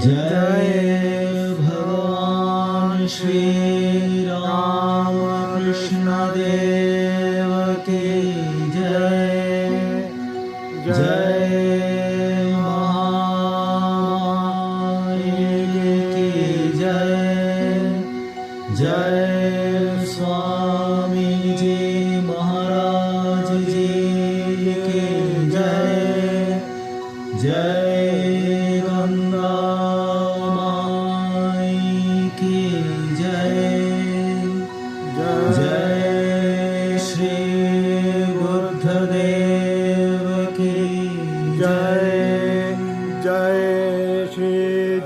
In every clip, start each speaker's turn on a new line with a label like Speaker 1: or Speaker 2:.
Speaker 1: जय भगवान श्री रामकृष्ण देव की जय। जय महामाई की जय। जय स्वामी जी महाराज जी की जय। जय गंगा माई की जय। जय श्री बुद्धदेव की जय।
Speaker 2: जय श्री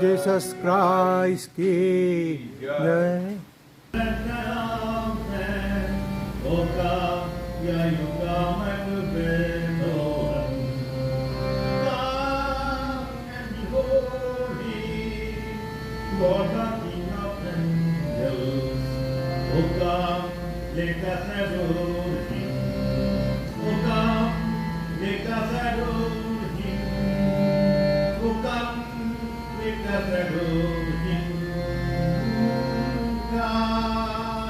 Speaker 2: जीसस क्राइस्ट की जय।
Speaker 3: Lord, the King of angels, O come, let us adore Him. O come, let us adore Him. O come, let us adore Him.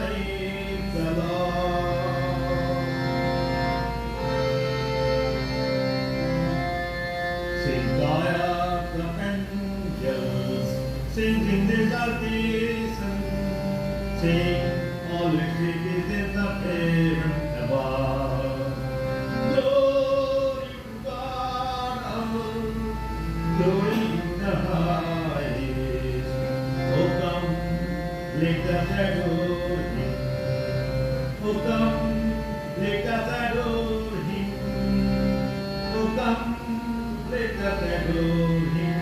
Speaker 3: Praise the Lord. Sing choirs of angels, sing in the salvation, sing all the citizens of heaven above. Glory to God above, glory in the highest. Oh come, let us adore Him. Oh come, let us adore Him. Oh come, let us adore Him.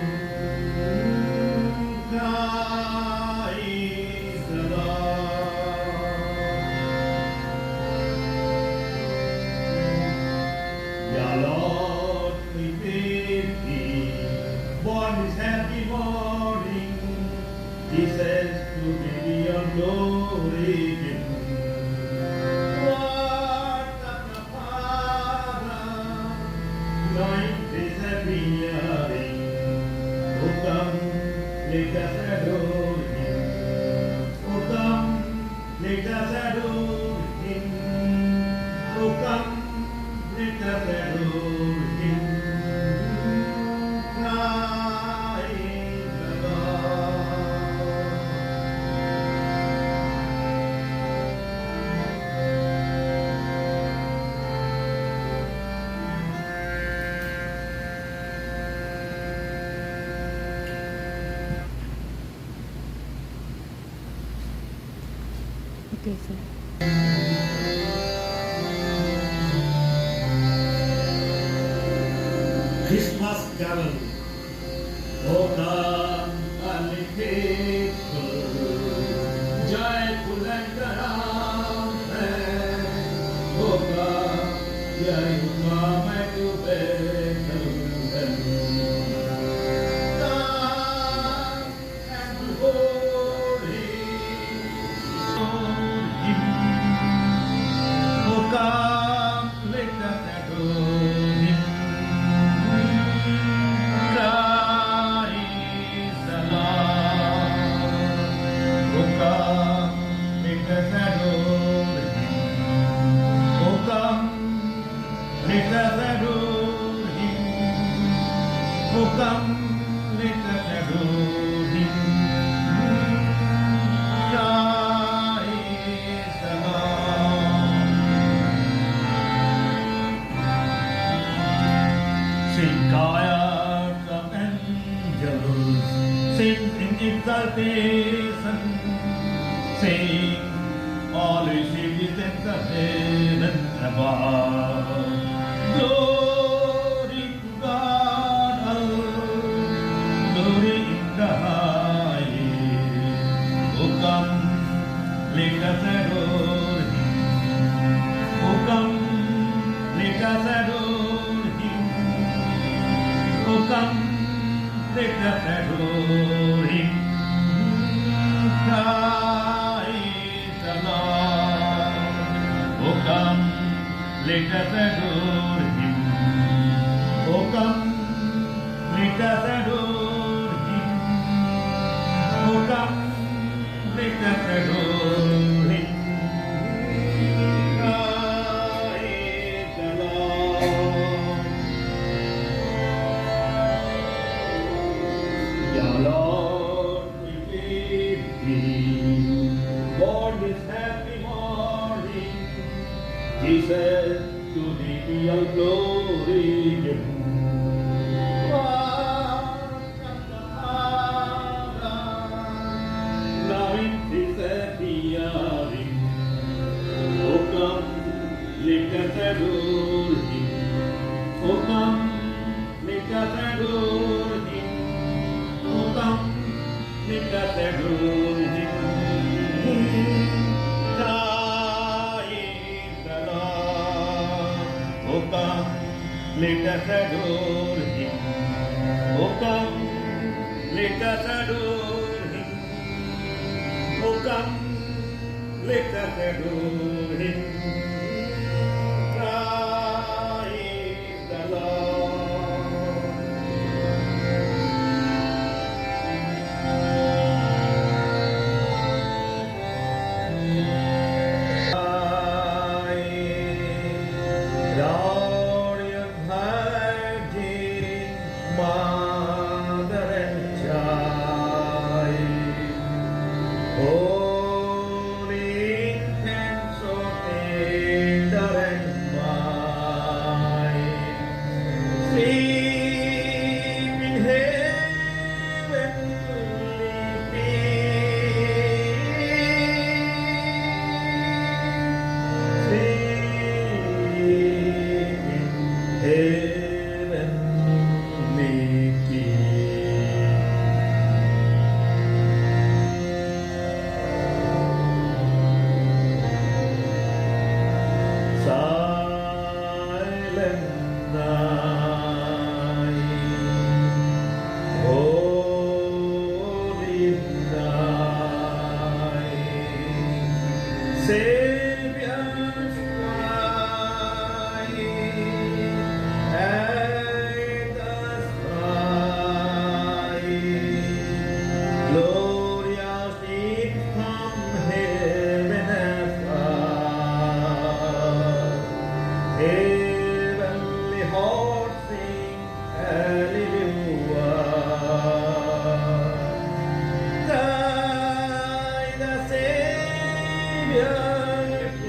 Speaker 3: Praise the Lord. Yeah, Lord, we praise Thee. Born this happy morning, Jesus to be your glory in. What of the Father, night is appearing. Oh come, let us adore Him. Oh come, let us adore Him. Oh come, let us adore Him. Praise the Lord.
Speaker 4: Okay, sir.
Speaker 3: Christmas carol. Oh come, early faithful, joyful and triumphant. Oh come, here you come and you Bethlehem. Come and behold Him. Oh come, let us adore Him. Praise sings in exaltation, saying, all receive is in the heaven above. Glory to God, glory in the highest. Oh come, let us adore Him. Oh come, let us adore Him. Oh come, let us adore Him. Praise the Lord. Oh come, let us adore Him. Oh come, let us adore Him. Oh come, let us adore Him. Praise the Lord. The Lord will give thee for this happy morning. Jesus, to thee be all glory given. Now it is appearing. Oh come, let us adore Him. Oh come, let us adore Him. Oh come, let us adore Him. Praise the Lord. Oh come, let us adore Him. Oh come, let us adore Him. Oh come, let us adore Him. Praise the Lord. Glory of Virgin, Mother and Child, holy infant, so tender and mild, sleep in heavenly peace. Sleep in heavenly peace. Silent night, holy night, Savior's cry at the sky, glorious it from heaven afar. Heavenly hearts sing hallelujah. The Savior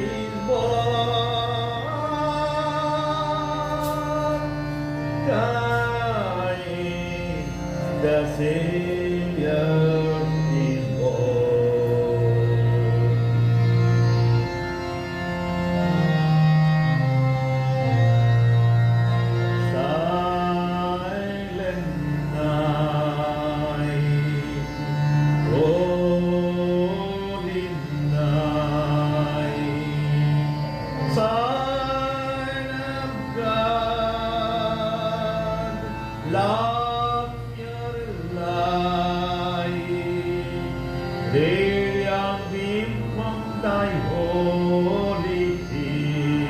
Speaker 3: is born. The Savior is born. Silent night, holy night, Son of God, love your light, radiant beam from thy holy feet,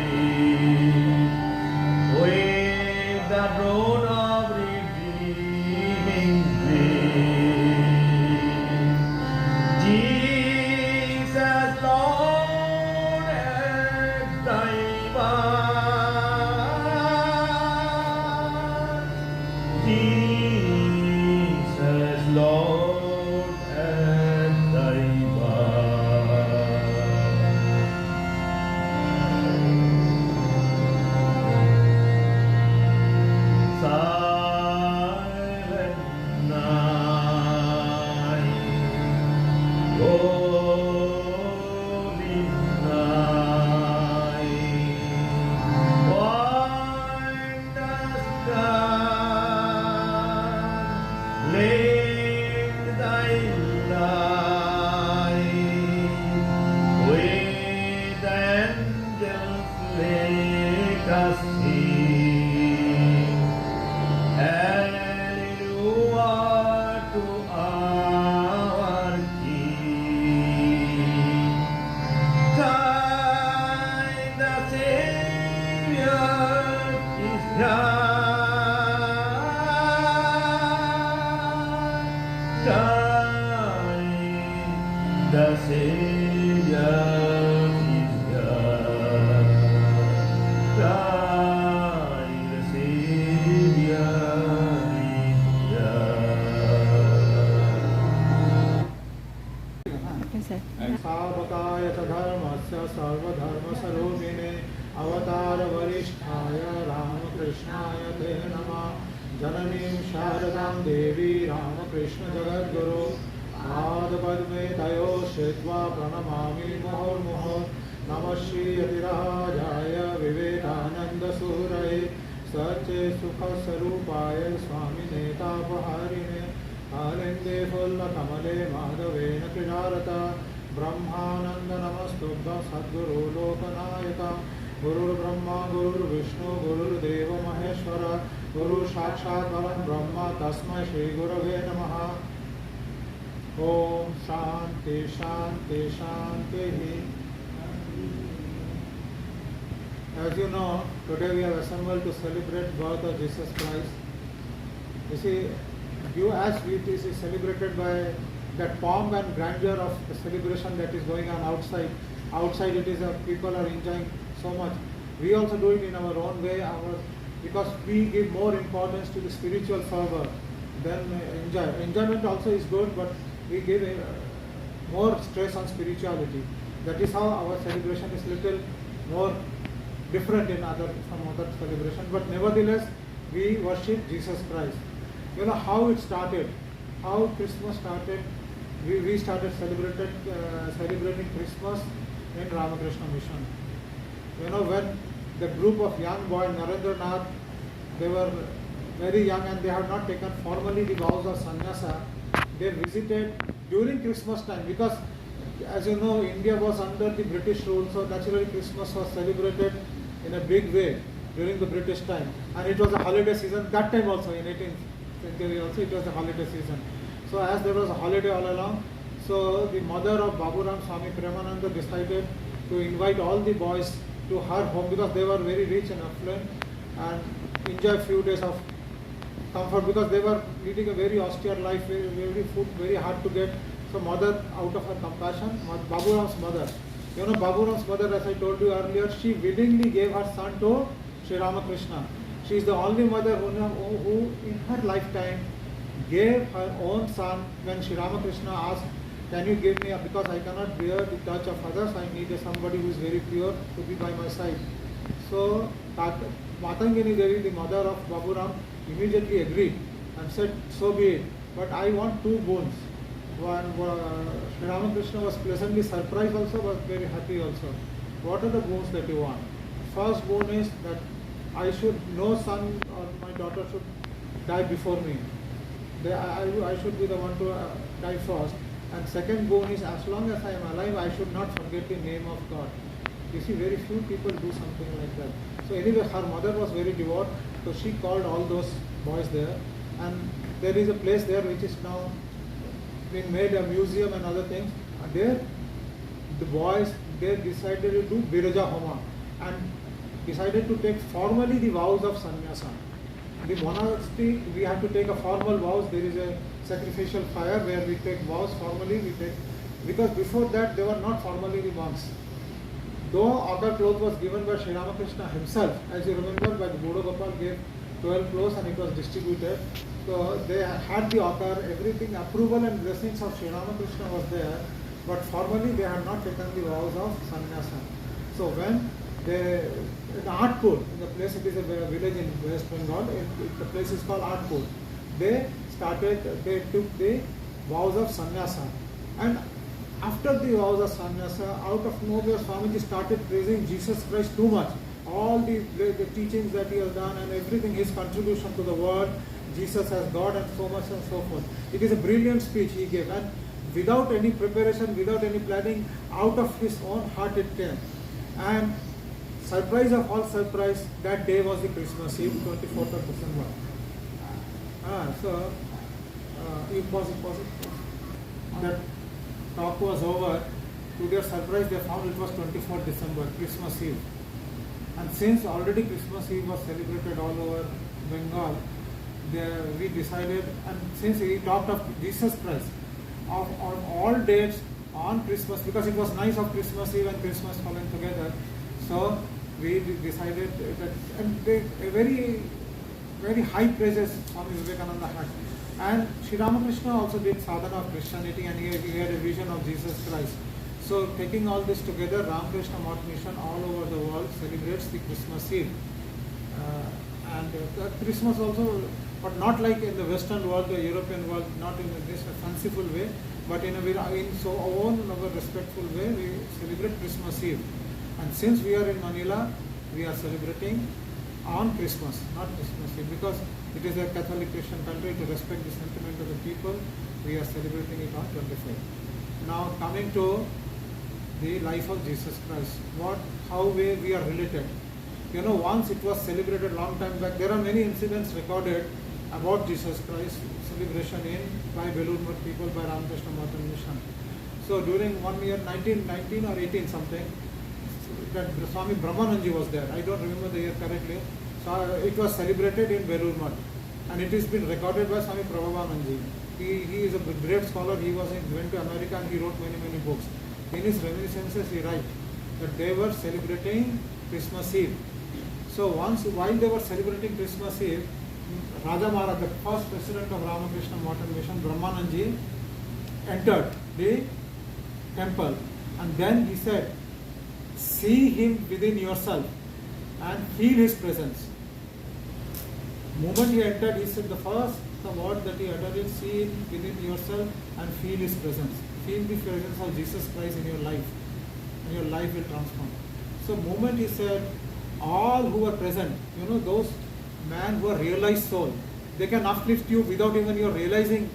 Speaker 3: wave the throne of redeeming grace. Jesus, Lord, at thy birth. Jesus, Lord, at thy Trying the Savior is here. Trying the Savior is here.
Speaker 2: सावकाय च धर्मस्य सर्वधर्मस्वरूपिणे अवतार वरिष्ठाय रामकृष्णाय ते नमः जननीं शारदां देवी रामकृष्ण जगद्गुरु पादपद्मे तयो श्रित्वा प्रणमामि मुहुर्मुहुः नमः श्रीयतिराजाय विवेकानन्दसूरये सच्चे सुखस्वरूपाय स्वामिने तापहारिणे आनन्दे फुल्लकमले माधवेन क्रीडारता ब्रह्मानन्द नमस्तुभ्यं सद्गुरु लोकनायक गुरुर्ब्रह्मा गुरुर्विष्णु गुरुर्देव महेश्वर गुरु साक्षात् परं ब्रह्म तस्मै श्रीगुरवे नमः। ओम शांति शांति शांति। As you know, today we have assembled to celebrate birth of Jesus Christ. You see, as it is celebrated by that pomp and grandeur of the celebration that is going on outside. Outside it is people are enjoying so much. We also do it in our own way, because we give more importance to the spiritual fervor than enjoyment also is good, but we give more stress on spirituality. That is how our celebration is little more different from other celebration, but nevertheless we worship Jesus Christ. You know how it started, how Christmas started. We started celebrating Christmas in Ramakrishna Mission. You know, when the group of young boys, Narendranath, they were very young and they had not taken formally the vows of sannyasa. They visited during Christmas time, because as you know, India was under the British rule, so naturally Christmas was celebrated in a big way during the British time, and it was a holiday season that time also. In 18th century also it was a holiday season. So as there was a holiday all along, so the mother of Baburam Swami Premananda decided to invite all the boys to her home, because they were very rich and affluent and enjoy a few days of comfort, because they were leading a very austere life, very food very hard to get. So mother, out of her compassion, Baburam's mother, you know, Baburam's mother, as I told you earlier, she willingly gave her son to Sri Ramakrishna. She is the only mother who in her lifetime gave her own son. When Sri Ramakrishna asked, can you give me, because I cannot bear the touch of others, I need somebody who is very pure to be by my side. So Matangini Devi, the mother of Baburam, immediately agreed and said, so be it, but I want two boons. One, Sri Ramakrishna was pleasantly surprised also, was very happy also. What are the boons that you want? First boon is that no son or my daughter should die before me. I should be the one to die first. And second boon is, as long as I am alive, I should not forget the name of God. You see, very few people do something like that. So anyway, her mother was very devout, so she called all those boys there, and there is a place there which is now being made a museum and other things. And there, the boys, they decided to do Biraja Homa and decided to take formally the vows of sannyasa. The monastery, we have to take a formal vows. There is a sacrificial fire where we take vows formally. Because before that they were not formally the monks. Though ochre cloth was given by Sri Ramakrishna himself, as you remember, by the Bodo Gopal gave 12 clothes and it was distributed. So they had the ochre, everything, approval and blessings of Sri Ramakrishna was there, but formally they had not taken the vows of sannyasa. So when in Artpur, in the place, it is a village in West Bengal, the place is called Artpur. They took the vows of sannyasa. And after the vows of sannyasa, out of nowhere, Swamiji started praising Jesus Christ too much. All the teachings that he has done and everything, his contribution to the world, Jesus as God and so much and so forth. It is a brilliant speech he gave, and without any preparation, without any planning, out of his own heart it came. And surprise of all surprise, that day was the Christmas Eve, 24th of December. That talk was over. To their surprise, they found it was 24th December, Christmas Eve. And since already Christmas Eve was celebrated all over Bengal, we decided, and since he talked of Jesus Christ, on all dates on Christmas, because it was nice of Christmas Eve and Christmas falling together, so we decided that, and a very high praises Swami Vivekananda had. And Sri Ramakrishna also did sadhana of Christianity, and he had a vision of Jesus Christ. So taking all this together, Ramakrishna Mission all over the world celebrates the Christmas Eve. Christmas also, but not like in the Western world, the European world, not in this fanciful way, but in so own, our respectful way, we celebrate Christmas Eve. And since we are in Manila, we are celebrating on Christmas, not Christmas Eve, because it is a Catholic Christian country. To respect the sentiment of the people, we are celebrating it on 25th. Now coming to the life of Jesus Christ, how we are related. Once it was celebrated long time back. There are many incidents recorded about Jesus Christ celebration by Belur Math people, by Ramakrishna Mission. So during 1 year, 1919 or 18 something, that Swami Brahmananji was there. I don't remember the year correctly. So it was celebrated in Belur Math, and it has been recorded by Swami Prabhavananji. He is a great scholar. He went to America and he wrote many books. In his reminiscences, he writes that they were celebrating Christmas Eve. So while they were celebrating Christmas Eve, Raja Maharaj, the first president of Ramakrishna Mission, Brahmananji, entered the temple, and then he said, "See him within yourself and feel his presence." The moment he entered, he said the word that he uttered is, "See him within yourself and feel his presence." Feel the presence of Jesus Christ in your life, and your life will transform. So the moment he said, all who are present, those men who are realized soul, they can uplift you without even you realizing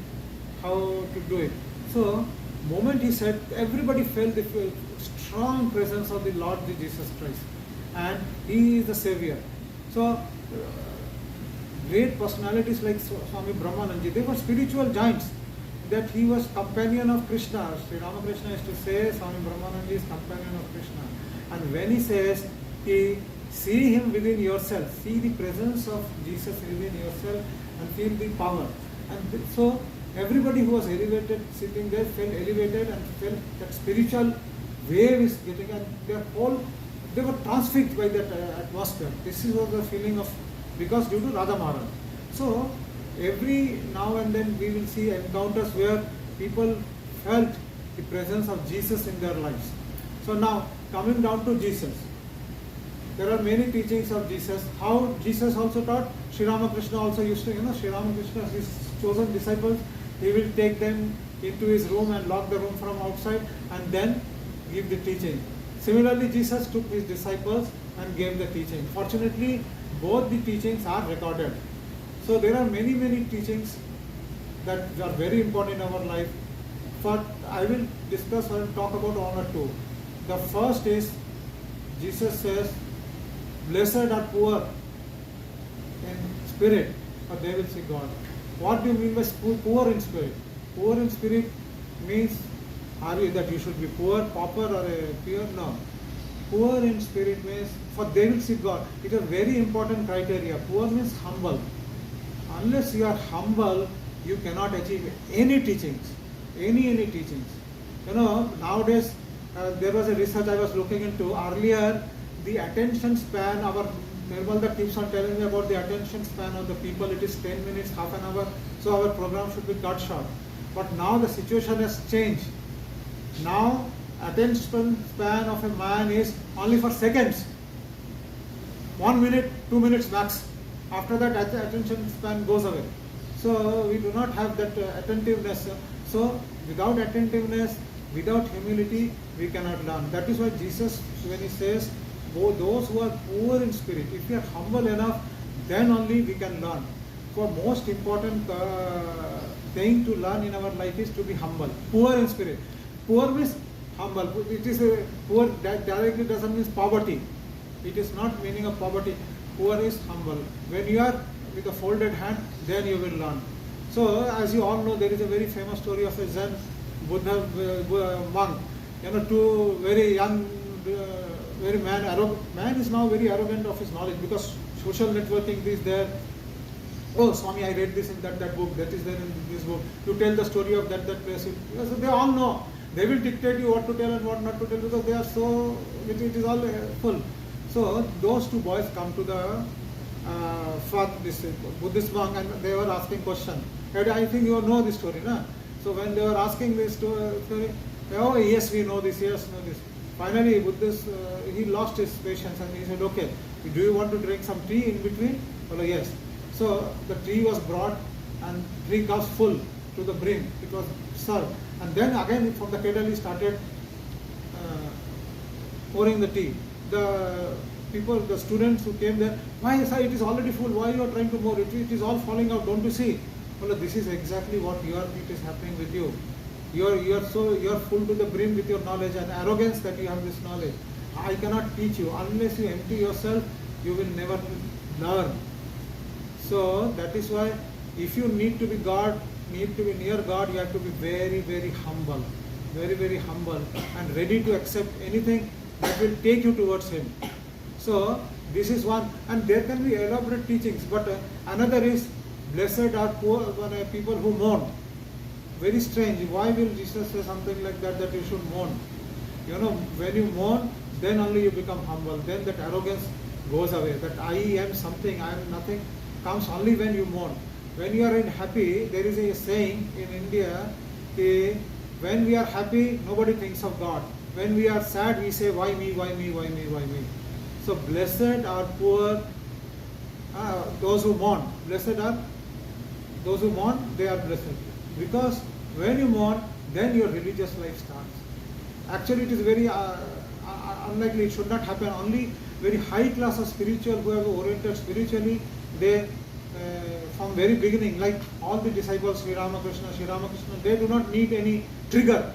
Speaker 2: how to do it. So the moment he said, everybody felt the strong presence of the Lord Jesus Christ, and he is the Savior. So great personalities like Swami Brahmananji, they were spiritual giants, that he was companion of Krishna. Sri Ramakrishna used to say Swami Brahmananji is companion of Krishna. And when he says, see him within yourself, see the presence of Jesus within yourself and feel the power. And so everybody who was elevated, sitting there, felt elevated and felt that spiritual wave is getting, and they were transfixed by that atmosphere. This was the feeling of, because due to Radha Maharaj. So every now and then we will see encounters where people felt the presence of Jesus in their lives. So now coming down to Jesus, there are many teachings of Jesus. How Jesus also taught, Sri Ramakrishna also used to, Sri Ramakrishna, his chosen disciples, he will take them into his room and lock the room from outside and then give the teaching. Similarly, Jesus took his disciples and gave the teaching. Fortunately, both the teachings are recorded. So there are many teachings that are very important in our life. But I will discuss and talk about one or two. The first is, Jesus says, "Blessed are poor in spirit, for they will see God." What do you mean by poor in spirit? Poor in spirit means, that you should be poor, pauper, or a pure? No. Poor in spirit means, for they will see God. It is a very important criteria. Poor means humble. Unless you are humble, you cannot achieve any teachings. Any teachings. Nowadays, there was a research I was looking into. Earlier, the attention span, our Nirmalda keeps on telling me about the attention span of the people. It is 10 minutes, half an hour, so our program should be cut short. But now the situation has changed. Now, attention span of a man is only for seconds. 1 minute, 2 minutes max. After that, attention span goes away. So we do not have that attentiveness. So without attentiveness, without humility, we cannot learn. That is why Jesus, when he says, those who are poor in spirit, if we are humble enough, then only we can learn. For most important thing to learn in our life is to be humble. Poor in spirit. Poor means humble. It is poor directly doesn't mean poverty. It is not meaning of poverty. Poor is humble. When you are with a folded hand, then you will learn. So, as you all know, there is a very famous story of a Zen Buddha monk. Two very young, very man is now very arrogant of his knowledge, because social networking is there. Oh, Swami, I read this in that book, that is there in this book. You tell the story of that place. So they all know. They will dictate you what to tell and what not to tell because they are so, it is all full. So those two boys come to the this Buddhist monk and they were asking question. And I think you know this story, na? So when they were asking this story, oh yes, we know this, yes, know this. Finally, Buddhist, he lost his patience and he said, okay, do you want to drink some tea in between? Well, yes. So the tea was brought and 3 cups full to the brim. It was served. And then again from the kettle he started pouring the tea. The people, the students who came there, why sir, it is already full, why you are trying to pour it? It is all falling out, don't you see? Well, this is exactly what it is happening with you. You are full to the brim with your knowledge and arrogance that you have this knowledge. I cannot teach you. Unless you empty yourself, you will never learn. So that is why if you need to be near God, you have to be very, very humble. Very, very humble and ready to accept anything that will take you towards Him. So this is one, and there can be elaborate teachings, but another is, blessed are poor people who mourn. Very strange. Why will Jesus say something like that you should mourn? You know, when you mourn, then only you become humble. Then that arrogance goes away. That I am something, I am nothing, comes only when you mourn. When you are happy, there is a saying in India, when we are happy, nobody thinks of God. When we are sad, we say, why me, why me, why me, why me. So blessed are poor, those who mourn. Blessed are those who mourn, they are blessed. Because when you mourn, then your religious life starts. Actually, it is very unlikely, it should not happen. Only very high class of spiritual who have oriented spiritually, they from very beginning, like all the disciples, Sri Ramakrishna, they do not need any trigger.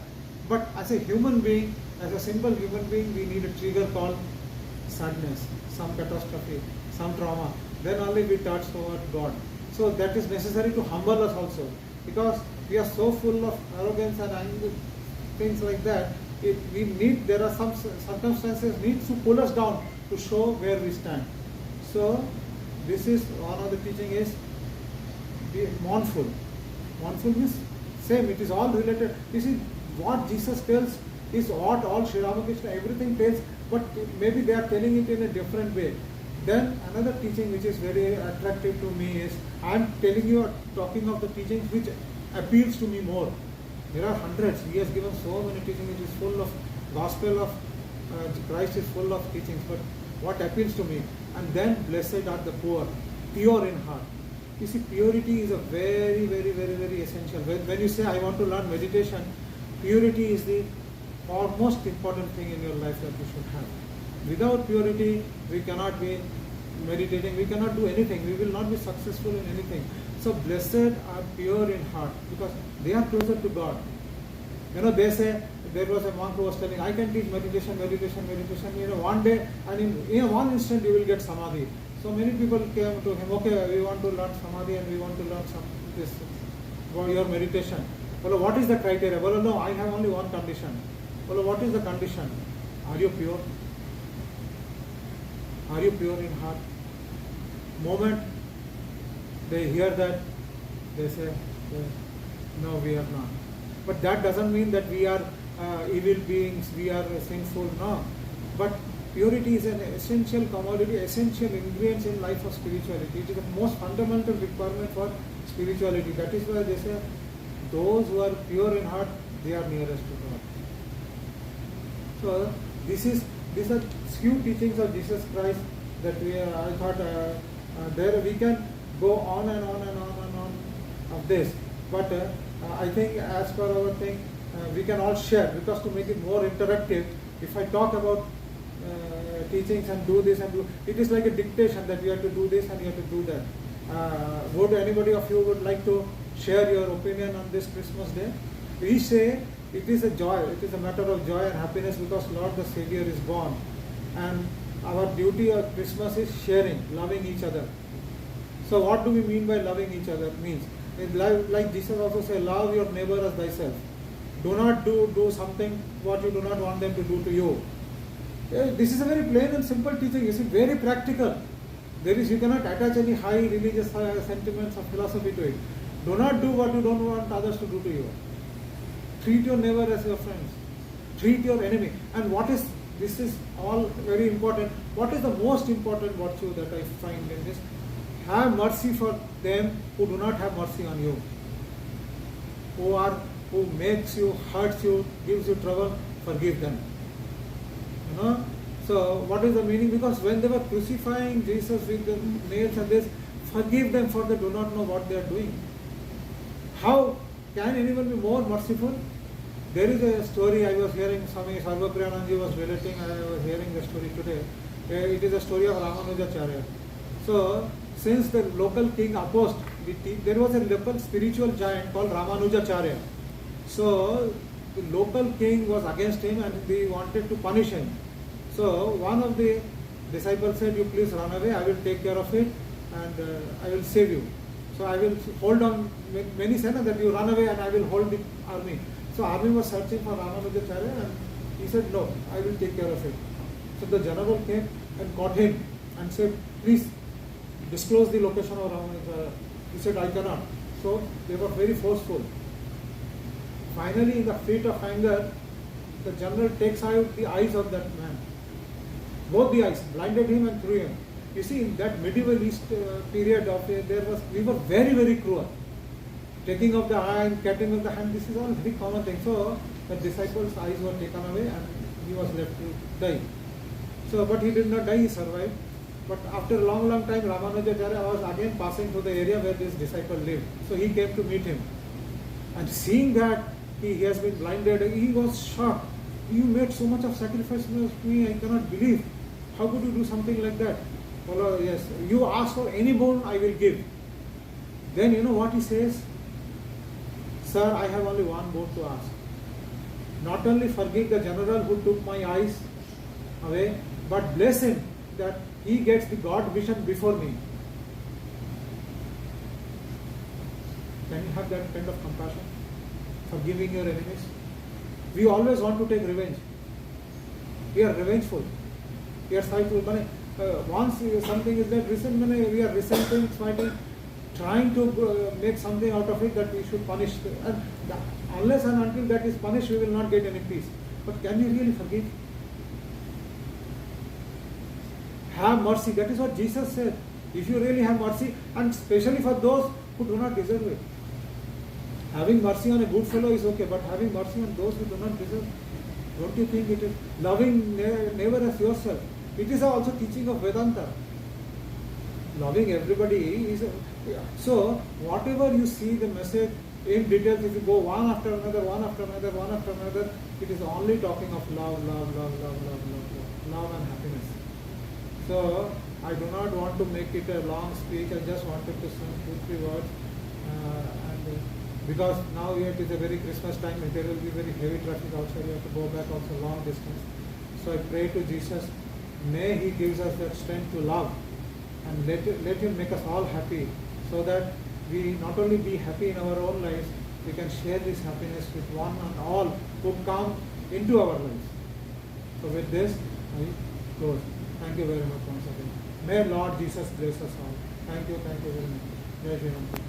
Speaker 2: But as a human being, as a simple human being, we need a trigger called sadness, some catastrophe, some trauma. Then only we touch toward God. So that is necessary to humble us also. Because we are so full of arrogance and anger, things like that. There are some circumstances needs to pull us down to show where we stand. So this is one of the teaching is be mournful. Mournful means same, it is all related. This is what Jesus tells is what all Sri Ramakrishna, everything tells, but maybe they are telling it in a different way. Then another teaching which is very attractive to me is, I am telling you, talking of the teachings which appeals to me more. There are hundreds. He has given so many teachings. It is full of gospel of Christ is full of teachings. But what appeals to me? And then blessed are the poor, pure in heart. You see, purity is a very, very, very, very essential. When you say, I want to learn meditation, purity is the foremost important thing in your life that you should have. Without purity, we cannot be meditating, we cannot do anything, we will not be successful in anything. So blessed are pure in heart because they are closer to God. You know, they say, there was a monk who was telling, I can teach meditation. You know, one day, and in one instant you will get samadhi. So many people came to him, okay, we want to learn samadhi and we want to learn your meditation. Well, what is the criteria? Well, no, I have only one condition. Well, what is the condition? Are you pure? Are you pure in heart? Moment they hear that, they say, no, we are not. But that doesn't mean that we are evil beings, we are sinful, no. But purity is an essential commodity, essential ingredient in life of spirituality. It is the most fundamental requirement for spirituality. That is why they say, those who are pure in heart, they are nearest to God. So these are few teachings of Jesus Christ that I thought there we can go on and on and on and on of this. But I think as per our thing, we can all share, because to make it more interactive, if I talk about teachings and do this and do, it is like a dictation that you have to do this and you have to do that. Would anybody of you would like to share your opinion on this Christmas day? We say it is a joy, it is a matter of joy and happiness because Lord the Savior is born. And our duty of Christmas is sharing, loving each other. So what do we mean by loving each other? Means, like Jesus also said, love your neighbor as thyself. Do not do something what you do not want them to do to you. This is a very plain and simple teaching. It's very practical. You cannot attach any high religious sentiments or philosophy to it. Do not do what you don't want others to do to you. Treat your neighbor as your friends. Treat your enemy. And this is all very important. What is the most important virtue that I find in this? Have mercy for them who do not have mercy on you. Who makes you, hurts you, gives you trouble, forgive them. You know? So what is the meaning? Because when they were crucifying Jesus with the nails and this, forgive them for they do not know what they are doing. How can anyone be more merciful? There is a story I was hearing, Swami Sarvapriyananji was relating, I was hearing the story today. It is a story of Ramanujacharya. So, since the local king opposed, there was a local spiritual giant called Ramanujacharya. So, the local king was against him and they wanted to punish him. So, one of the disciples said, you please run away, I will take care of it and I will save you. So, I will hold on, many said that you run away and I will hold the army. So, army was searching for Ramanujacharya and he said, no, I will take care of it. So, the general came and caught him and said, please disclose the location of Ramanujacharya. He said, I cannot. So, they were very forceful. Finally, in the fit of anger, the general takes out the eyes of that man. Both the eyes, blinded him and threw him. You see, in that medieval East period we were very, very cruel. Taking of the eye and cutting of the hand, this is all very common thing. So, the disciples' eyes were taken away and he was left to die. So, but he did not die, he survived. But after a long, long time, Ramanujacharya was again passing through the area where this disciple lived. So, he came to meet him. And seeing that he has been blinded, he was shocked. You made so much of sacrifice to me, I cannot believe. How could you do something like that? Well, yes, you ask for any boon, I will give. Then you know what he says? Sir, I have only one boon to ask. Not only forgive the general who took my eyes away, but bless him that he gets the God vision before me. Can you have that kind of compassion? Forgiving your enemies? We always want to take revenge. We are revengeful. We are spiteful. Once something is that we are resenting, fighting, trying to make something out of it that we should punish. And unless and until that is punished, we will not get any peace. But can you really forgive? Have mercy. That is what Jesus said. If you really have mercy, and especially for those who do not deserve it. Having mercy on a good fellow is okay, but having mercy on those who do not deserve, don't you think it is loving neighbor as yourself? It is also teaching of Vedanta. Loving everybody is so whatever you see the message in details, if you go one after another, it is only talking of love and happiness. So I do not want to make it a long speech. I just wanted to say 2-3 words. Because now it is a very Christmas time and there will be very heavy traffic outside, we have to go back also long distance. So I pray to Jesus, may He gives us that strength to love and let Him make us all happy so that we not only be happy in our own lives, we can share this happiness with one and all who come into our lives. So with this, I close. Thank you very much once again. May Lord Jesus bless us all. Thank you very much. Jai Shri Ram.